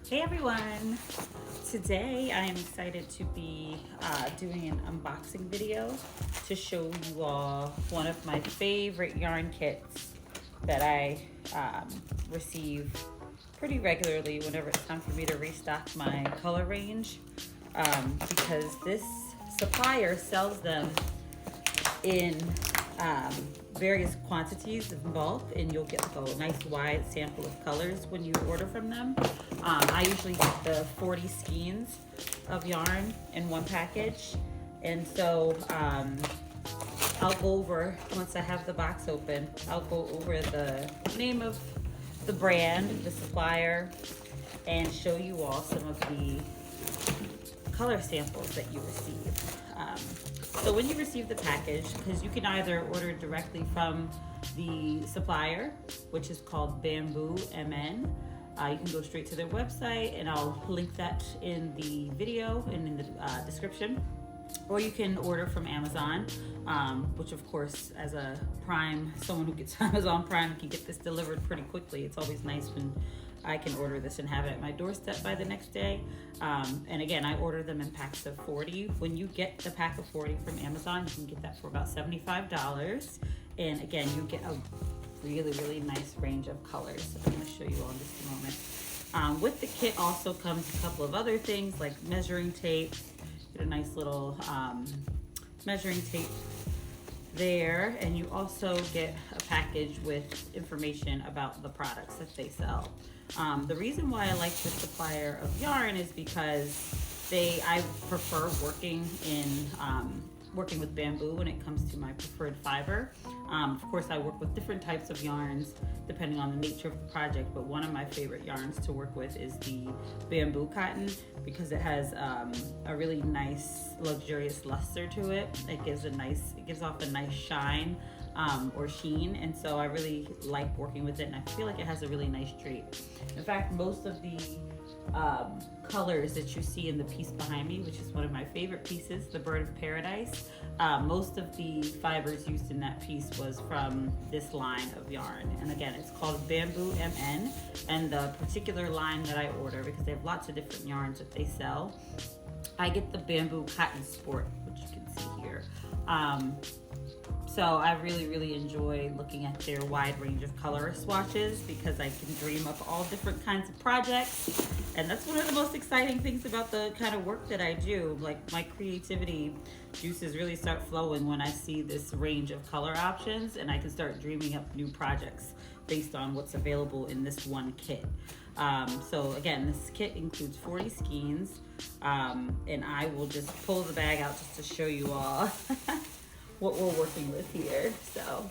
Hey everyone! Today I am excited to be doing an unboxing video to show you all one of my favorite yarn kits that I receive pretty regularly whenever it's time for me to restock my color range, because this supplier sells them in various quantities in bulk, and you'll get like a nice wide sample of colors when you order from them. I usually get the 40 skeins of yarn in one package, and so I'll go over, once I have the box open, I'll go over the name of the brand, the supplier, and show you all some of the color samples that you receive. So when you receive the package, because you can either order directly from the supplier, which is called BambooMN. You can go straight to their website, and I'll link that in the video and in the description. Or you can order from Amazon, which of course, as a Prime, someone who gets Amazon Prime can get this delivered pretty quickly. It's always nice when I can order this and have it at my doorstep by the next day. And again, I order them in packs of 40. When you get the pack of 40 from Amazon, you can get that for about $75. And again, you get a really nice range of colors. So I'm going to show you all in just a moment. With the kit also comes a couple of other things like measuring tape. Get a nice little measuring tape there, and you also get a package with information about the products that they sell. The reason why I like this supplier of yarn is because I prefer working with bamboo when it comes to my preferred fiber. Of course, I work with different types of yarns depending on the nature of the project, but one of my favorite yarns to work with is the bamboo cotton, because it has a really nice, luxurious luster to it. It gives off a nice shine or sheen, and so I really like working with it, and I feel like it has a really nice drape. In fact, most of the colors that you see in the piece behind me, which is one of my favorite pieces, the Bird of Paradise, most of the fibers used in that piece was from this line of yarn. And again, it's called BambooMN, and the particular line that I order, because they have lots of different yarns that they sell, I get the Bamboo Cotton Sport, which you can see here. So I really enjoy looking at their wide range of color swatches, because I can dream up all different kinds of projects. And that's one of the most exciting things about the kind of work that I do. Like, my creativity juices really start flowing when I see this range of color options, and I can start dreaming up new projects based on what's available in this one kit. So again, this kit includes 40 skeins, and I will just pull the bag out just to show you all what we're working with here. So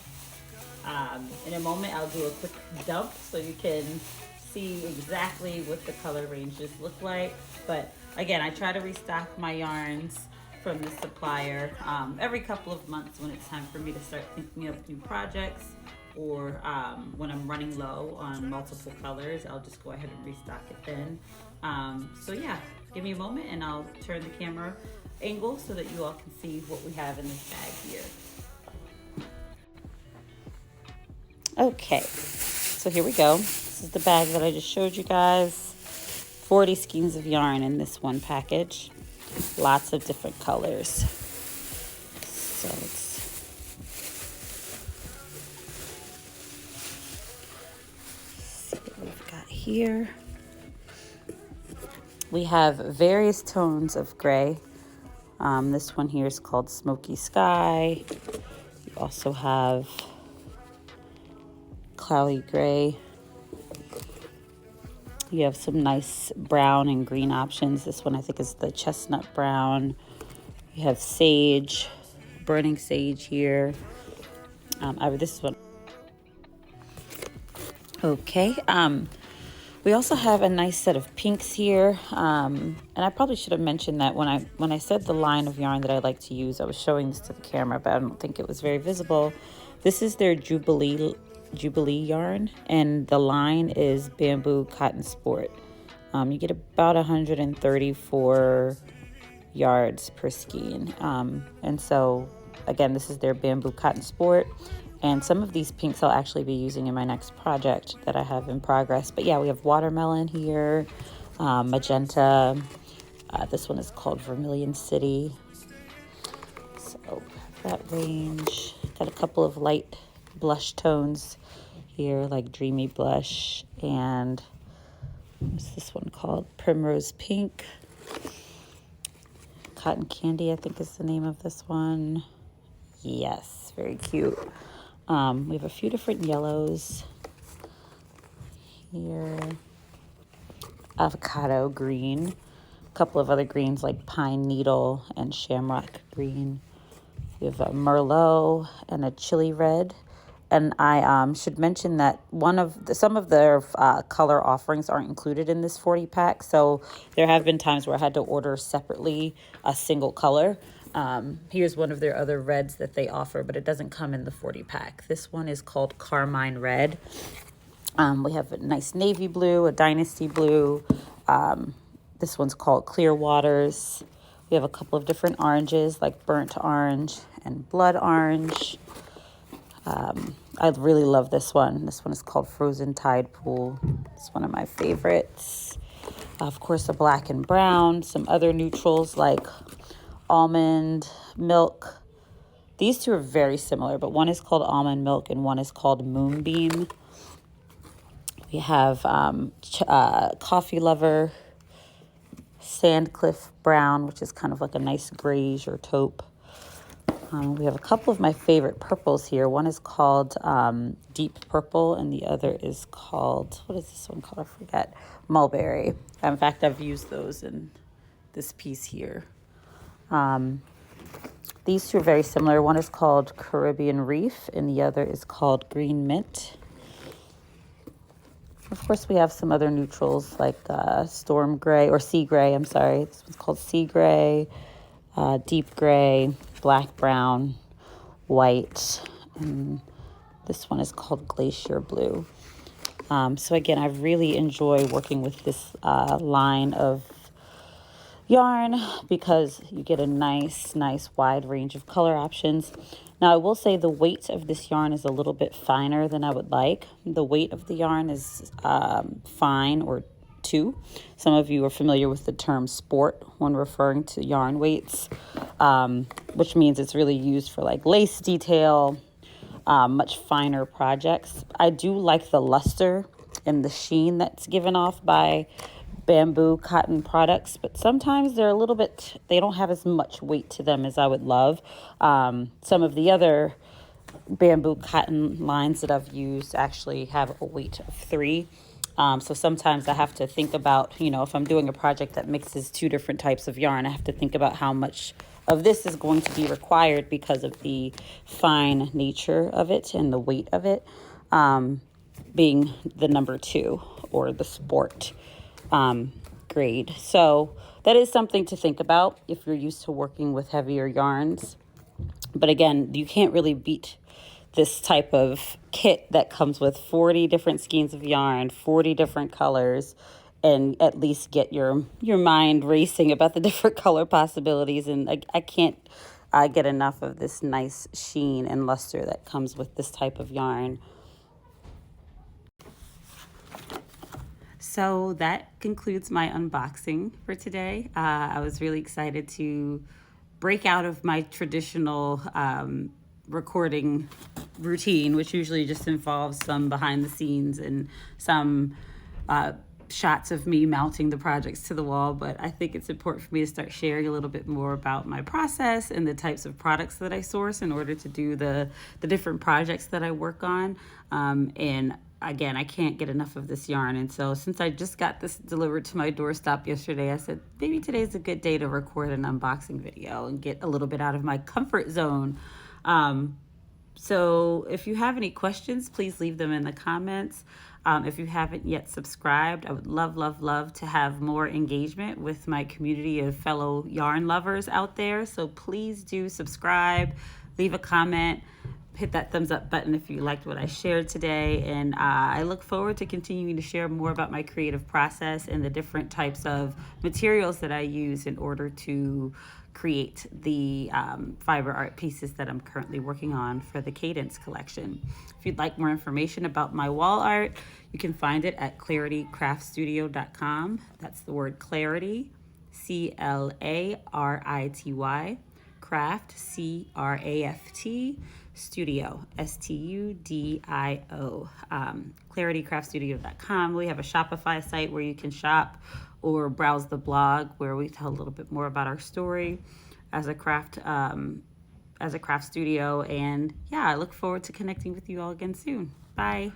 in a moment, I'll do a quick dump so you can see exactly what the color ranges look like. But again, I try to restock my yarns from the supplier every couple of months when it's time for me to start thinking of new projects, or when I'm running low on multiple colors, I'll just go ahead and restock it then. So yeah, give me a moment and I'll turn the camera angle so that you all can see what we have in this bag here. Okay, so here we go. This is the bag that I just showed you guys. 40 skeins of yarn in this one package. Lots of different colors. So let's see what we've got here. We have various tones of gray. This one here is called Smoky Sky. You also have cloudy gray. You have some nice brown and green options. This one I think is the chestnut brown. You have sage, burning sage here. This one. Okay. We also have a nice set of pinks here, and I probably should have mentioned that when I said the line of yarn that I like to use, I was showing this to the camera, but I don't think it was very visible. This is their Jubilee yarn, and the line is Bamboo Cotton Sport. You get about 134 yards per skein, and so again, this is their Bamboo Cotton Sport. And some of these pinks I'll actually be using in my next project that I have in progress. But yeah, we have watermelon here. magenta. This one is called Vermilion City. So that range. Got a couple of light blush tones here, like Dreamy Blush, and what's this one called? Primrose Pink. Cotton Candy, I think is the name of this one. Yes, very cute. We have a few different yellows here. Avocado green. A couple of other greens like Pine Needle and Shamrock Green. We have a Merlot and a Chili Red. And I should mention that some of their color offerings aren't included in this 40 pack. So there have been times where I had to order separately a single color. Here's one of their other reds that they offer, but it doesn't come in the 40 pack. This one is called Carmine Red. We have a nice navy blue, a dynasty blue. This one's called Clear Waters. We have a couple of different oranges like burnt orange and blood orange. I really love this one. This one is called Frozen Tide Pool. It's one of my favorites. Of course, a black and brown. Some other neutrals like almond milk. These two are very similar, but one is called almond milk and one is called moonbeam. We have coffee lover, Sandcliff brown, which is kind of like a nice grayish or taupe. We have a couple of my favorite purples here. One is called Deep Purple, and the other is called, what is this one called? I forget. Mulberry. In fact, I've used those in this piece here. These two are very similar. One is called Caribbean Reef, and the other is called Green Mint. Of course, we have some other neutrals like Storm Gray, or Sea Gray, I'm sorry. This one's called Sea Gray, Deep Gray, Black Brown, White, and this one is called Glacier Blue. So again, I really enjoy working with this line of yarn because you get a nice wide range of color options. Now, I will say the weight of this yarn is a little bit finer than I would like. The weight of the yarn is fine or 2. Some of you are familiar with the term sport when referring to yarn weights, which means it's really used for like lace detail, much finer projects. I do like the luster and the sheen that's given off by bamboo cotton products, but sometimes they're a little bit, they don't have as much weight to them as I would love. Some of the other bamboo cotton lines that I've used actually have a weight of 3. So sometimes I have to think about, if I'm doing a project that mixes 2 different types of yarn, I have to think about how much of this is going to be required because of the fine nature of it and the weight of it, being the number 2 or the sport grade. So that is something to think about if you're used to working with heavier yarns. But again, you can't really beat this type of kit that comes with 40 different skeins of yarn, 40 different colors, and at least get your mind racing about the different color possibilities. And I can't get enough of this nice sheen and luster that comes with this type of yarn. So that concludes my unboxing for today. I was really excited to break out of my traditional recording routine, which usually just involves some behind the scenes and some shots of me mounting the projects to the wall. But I think it's important for me to start sharing a little bit more about my process and the types of products that I source in order to do the different projects that I work on. And again, I can't get enough of this yarn. And so since I just got this delivered to my doorstep yesterday, I said, maybe today's a good day to record an unboxing video and get a little bit out of my comfort zone. So if you have any questions, please leave them in the comments. If you haven't yet subscribed, I would love to have more engagement with my community of fellow yarn lovers out there. So please do subscribe, leave a comment, hit that thumbs up button if you liked what I shared today. And I look forward to continuing to share more about my creative process and the different types of materials that I use in order to create the fiber art pieces that I'm currently working on for the Cadence collection. If you'd like more information about my wall art, you can find it at claritycraftstudio.com. That's the word clarity, CLARITY, craft, CRAFT, studio, STUDIO. Claritycraftstudio.com. We have a Shopify site where you can shop, or browse the blog where we tell a little bit more about our story as a craft studio. And yeah, I look forward to connecting with you all again soon. Bye.